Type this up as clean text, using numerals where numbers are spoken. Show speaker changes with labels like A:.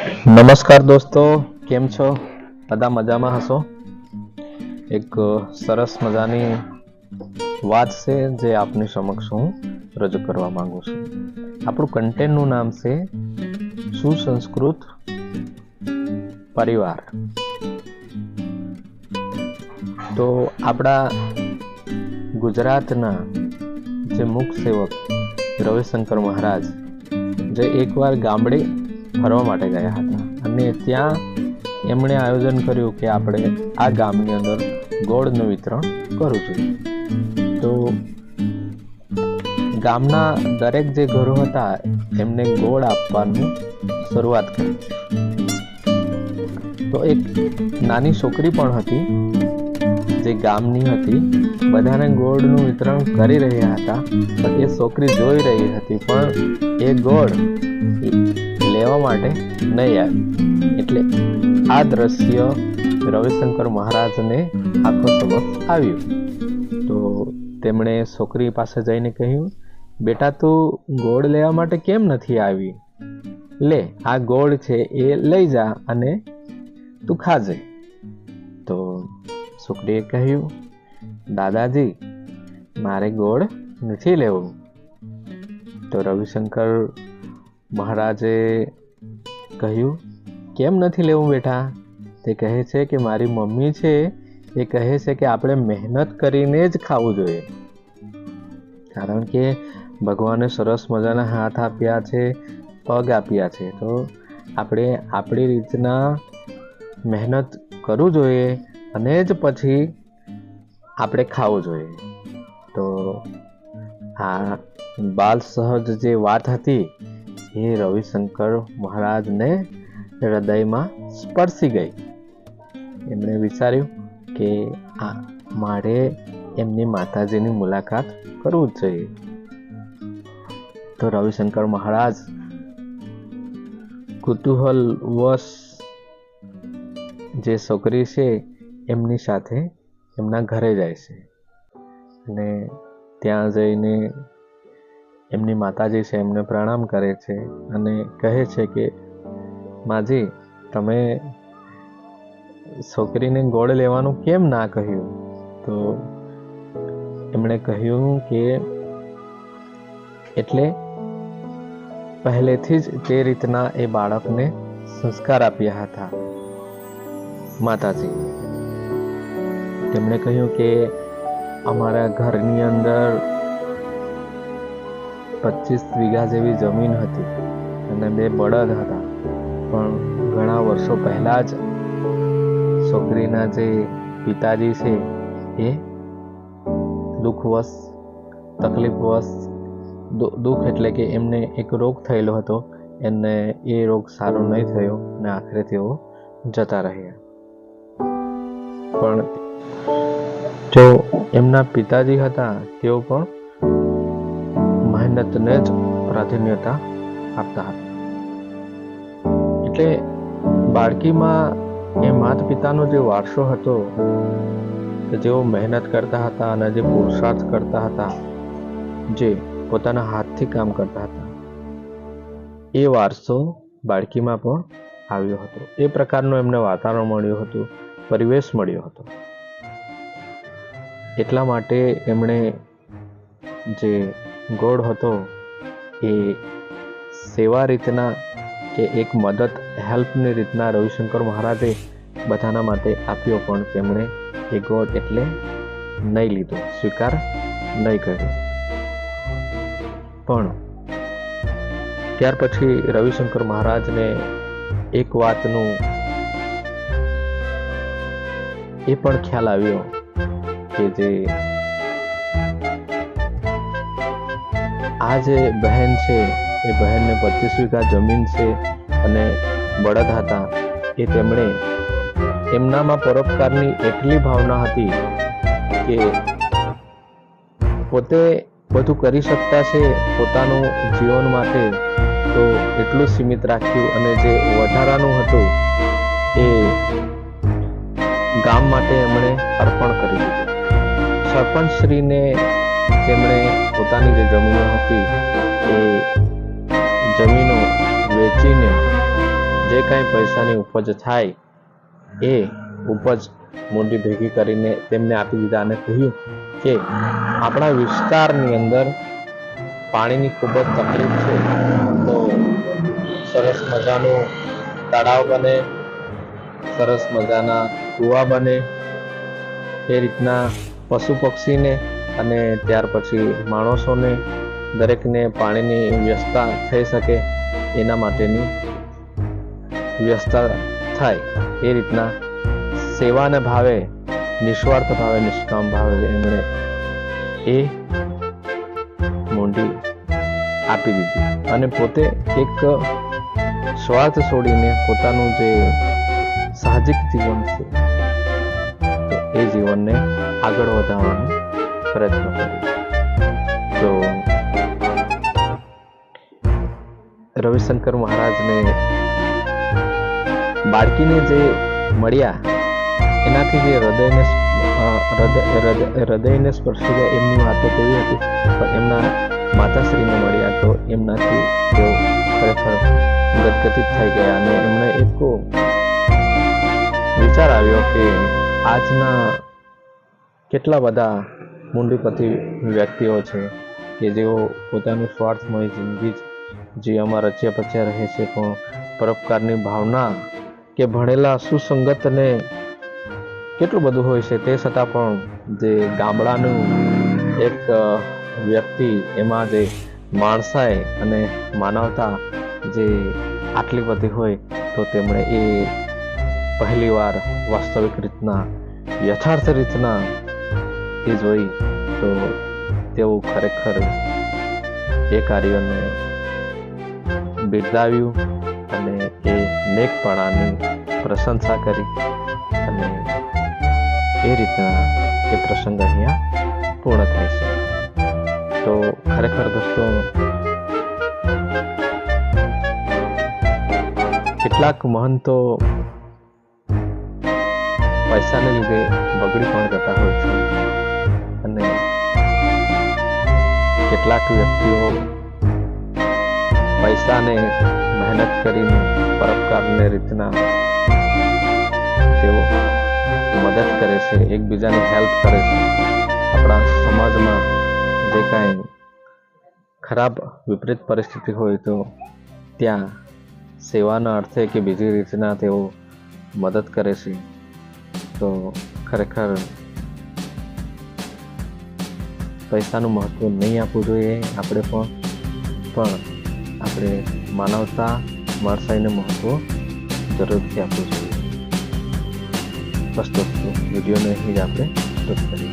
A: નમસ્કાર દોસ્તો, કેમ છો? બધા મજામાં હશો? એક સરસ મજાની વાત છે જે આપની સમક્ષ હું રજૂ કરવા માંગુ છું. આપણું કન્ટેન્ટનું નામ છે સુસંસ્કૃત પરિવાર. તો આપણા ગુજરાતના જે મુખ સેવક રવિશંકર મહારાજ જે એકવાર ગામડે ફરવા માટે ગયા હતા અને ત્યાં એમણે આયોજન કર્યું કે આપણે આ ગામની અંદર ગોળનું વિતરણ કરવું જોઈએ. તો ગામના દરેક જે ઘરો હતા એમને ગોળ આપવાનું શરૂઆત કરી. તો એક નાની છોકરી પણ હતી જે ગામની હતી, બધાને ગોળનું વિતરણ કરી રહ્યા હતા. પણ એ છોકરી જોઈ રહી હતી પણ એ ગોળ લેવા માટે નહીં આવી. એટલે આ દ્રશ્ય રવિશંકર મહારાજને આંખો સમક્ષ આવ્યું. તો તેમણે છોકરી પાસે જઈને કહ્યું, બેટા તું ગોળ લેવા માટે કેમ નથી આવી? લે, આ ગોળ છે એ લઈ જા અને તું ખાજે. તો છોકરીએ કહ્યું, દાદાજી મારે ગોળ નથી લેવું. તો રવિશંકર મહારાજે કહ્યું, કેમ નથી લેવું બેટા? તે કહે છે કે મારી મમ્મી છે એ કહે છે કે આપણે મહેનત કરીને જ ખાવું જોઈએ. કારણ કે ભગવાને સરસ મજાના હાથ આપ્યા છે, પગ આપ્યા છે, તો આપણે આપણી રીતના મહેનત કરવું જોઈએ અને જ પછી આપણે ખાવું જોઈએ. તો આ બાલ સહજ જે વાત હતી એ રવિશંકર મહારાજને હૃદયમાં સ્પર્શી ગઈ. એમણે વિચાર્યું કે મારે એમની માતાજીની મુલાકાત કરવું જ જોઈએ. તો રવિશંકર મહારાજ કુતૂહલવશ જે છોકરી છે એમની સાથે એમના ઘરે જાય છે અને ત્યાં જઈને એમની માતાજી છે એમને પ્રણામ કરે છે અને કહે છે કે માજી, તમે છોકરીને ગોળ લેવાનું કેમ ના કહ્યું? તો એમણે કહ્યું કે એટલે પહેલેથી જ તે રીતના એ બાળકને સંસ્કાર આપ્યા હતા માતાજી. તેમણે કહ્યું કે અમારા ઘરની અંદર 25 વીઘા જેવી જમીન હતી અને 2 બળદ હતા. પણ ઘણા વર્ષો પહેલા જ છોકરીના જે પિતાજી છે એ દુઃખવશ, તકલીફવશ, દુઃખ એટલે કે એમને એક રોગ થયેલો હતો, એને એ રોગ સારો નહીં થયો અને આખરે તેઓ જતા રહ્યા. પણ જો એમના પિતાજી હતા તેઓ પણ મહેનતને જ પ્રાધાન્યતા આપતા હતા. એટલે બાળકીમાં એ માતા પિતાનો જે વારસો હતો કે જેઓ મહેનત કરતા હતા અને જે પુરુષાર્થ કરતા હતા, જે પોતાના હાથથી કામ કરતા હતા, એ વારસો બાળકીમાં પણ આવ્યો હતો. એ પ્રકારનું એમને વાતાવરણ મળ્યું હતું, પરિવેશ મળ્યો હતો. એટલા માટે એમણે જે ગોળ હતો એ સેવા રીતના કે એક મદદ, હેલ્પની રીતના રવિશંકર મહારાજે બધાના માટે આપ્યો, પણ તેમણે એ ગોળ એટલે નહીં લીધો, સ્વીકાર નહીં કર્યો. પણ ત્યાર પછી રવિશંકર મહારાજને એક વાતનું એ પણ ખ્યાલ આવ્યો કે જે આ જે બહેન છે એ બહેનને 25 વીઘા જમીન છે અને બળદ હતા, એ તેમણે એમનામાં પરોપકારની એટલી ભાવના હતી કે પોતે બધું કરી શકતા છે પોતાનું જીવન માટે, તો એટલું સીમિત રાખ્યું અને જે વધારાનું હતું એ ગામ માટે એમણે અર્પણ કરી દીધું. સરપંચશ્રીને તેમણે પોતાની જે જમીનો હતી એ જમીનો વેચીને જે કાંઈ પૈસાની ઉપજ થાય એ ઉપજ મૂડી ભેગી કરીને તેમને આપી દીધા અને કહ્યું કે આપણા વિસ્તારની અંદર પાણીની ખૂબ જ તકલીફ છે, તો સરસ મજાનું તળાવ બને, સરસ મજાના કૂવા બને, એ રીતના પશુ પક્ષીને અને ત્યાર પછી માણસોને દરેકને પાણીની વ્યવસ્થા થઈ શકે એના માટેની વ્યવસ્થા થાય. એ રીતના સેવાના ભાવે, નિસ્વાર્થ ભાવે, નિષ્કામ ભાવે એમણે એ મૂડી આપી દીધી અને પોતે એક સ્વાર્થ છોડીને પોતાનું જે સાહજિક જીવન છે તો એ જીવનને આગળ વધારવાનો પ્રયત્ન કર્યો. તો રવિશંકર મહારાજને બાળકીને જે મળ્યા એનાથી જે હૃદયને સ્પર્શી ગયા એમની વાતો કેવી હતી, પણ એમના માતાશ્રીને મળ્યા તો એમનાથી તેઓ ખરેખર ગદગદિત થઈ ગયા અને એમને એક વિચાર આવ્યો કે આજના કેટલા બધા મૂંડીપતિ વ્યક્તિઓ છે કે જેઓ પોતાનું સ્વાર્થમય જિંદગી જીવવામાં રચ્યા પચ્યા રહે છે, પણ પરોપકારની ભાવના કે ભણેલા સુસંગત ને કેટલું બધું હોય છે, તે છતાં પણ જે ગામડાનું એક વ્યક્તિ એમાં જે માણસાઈ અને માનવતા જે આટલી બધી હોય તો તેમણે એ પહેલી વાર વાસ્તવિક રીતના, યથાર્થ રીતના એ જોઈ તો તેઓ ખરેખર એ કાર્યને બિરદાવ્યું અને એ નેકપણાની પ્રશંસા કરી અને એ રીતના એ પ્રસંગ અહીંયા પૂર્ણ થાય છે. તો ખરેખર દોસ્તો, કેટલાક મહંતો પૈસાને લીધે બગડી પણ જતા હોય છે અને કેટલાક વ્યક્તિઓ પૈસાને મહેનત કરીને પરોપકારની રીતના તેઓ મદદ કરે છે, એકબીજાની હેલ્પ કરે છે. આપણા સમાજમાં જે કાંઈ ખરાબ વિપરીત પરિસ્થિતિ હોય તો ત્યાં સેવાના અર્થે કે બીજી રીતના તેઓ મદદ કરે છે. તો ખરેખર પૈસાનું મહત્વ નહીં આપવું જોઈએ આપણે, પણ આપણે માનવતા, માણસાઈને મહત્વ જરૂરથી આપવું જોઈએ. બસ દોસ્તો, વિડીયોને અહીં જ આપણે પૂર્ણ કરીએ.